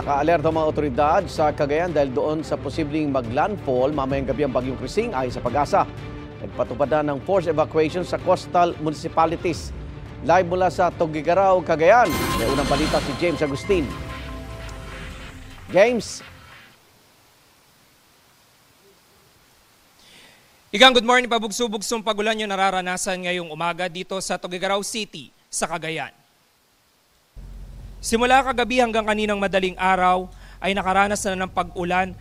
Naka-alerto mga otoridad sa Cagayan dahil doon sa posibleng mag-landfall mamayang gabi ang bagyong Krising ayon sa Pag-asa. Nagpatupad na ng forced evacuation sa coastal municipalities. Live mula sa Tugigaraw, Cagayan. May unang balita si James Agustin. James. Good morning, pabugso-bugsong pagulan yung nararanasan ngayong umaga dito sa Tugigaraw City sa Cagayan. Simula kagabi hanggang kaninang madaling araw ay nakaranas na ng pag-ulan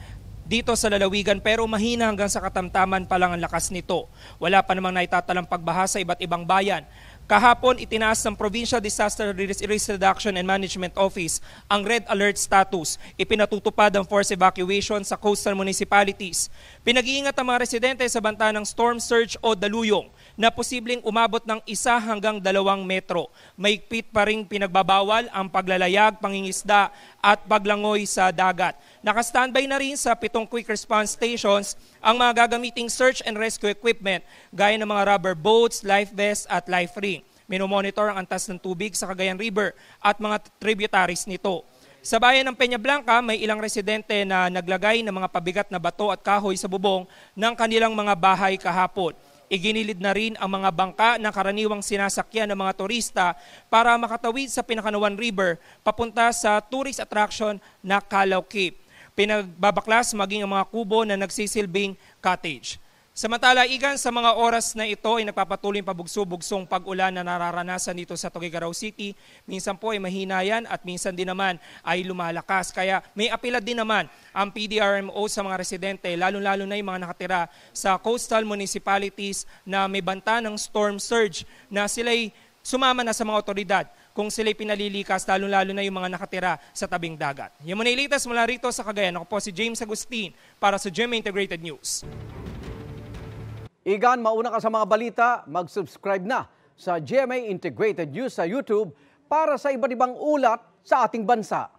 dito sa lalawigan pero mahina hanggang sa katamtaman pa lang ang lakas nito. Wala pa namang naitatalang pagbaha sa iba't ibang bayan. Kahapon, itinaas ng Provincial Disaster Risk Reduction and Management Office ang Red Alert status. Ipinatutupad ang forced evacuation sa coastal municipalities. Pinag-iingat ang mga residente sa banta ng storm surge o daluyong na posibleng umabot ng 1 hanggang 2 metro. Mahigpit pa ring pinagbabawal ang paglalayag, pangingisda at paglangoy sa dagat. Naka-standby na rin sa 7 quick response stations ang mga gagamiting search and rescue equipment gaya ng mga rubber boats, life vests at life ring. Minomonitor ang antas ng tubig sa Cagayan River at mga tributaries nito. Sa bayan ng Peña Blanca, may ilang residente na naglagay ng mga pabigat na bato at kahoy sa bubong ng kanilang mga bahay kahapon. Iginilid na rin ang mga bangka na karaniwang sinasakyan ng mga turista para makatawid sa Pinakanuan River papunta sa tourist attraction na Calao Cape. Pinagbabaklas maging ang mga kubo na nagsisilbing cottage. Samantala, sa mga oras na ito ay nagpapatuloy pabugso-bugsong pag-ulan na nararanasan dito sa Tugigaraw City. Minsan po ay mahina yan at minsan din naman ay lumalakas. Kaya may apela din naman ang PDRMO sa mga residente, lalo-lalo na yung mga nakatira sa coastal municipalities na may banta ng storm surge na sila'y sumama na sa mga otoridad kung sila'y pinalilikas, lalo-lalo na yung mga nakatira sa tabing dagat. Yan muna ilitas mula rito sa Cagayan. Ako po si James Agustin para sa GMA Integrated News. Igan, mauna ka sa mga balita, mag-subscribe na sa GMA Integrated News sa YouTube para sa iba't ibang ulat sa ating bansa.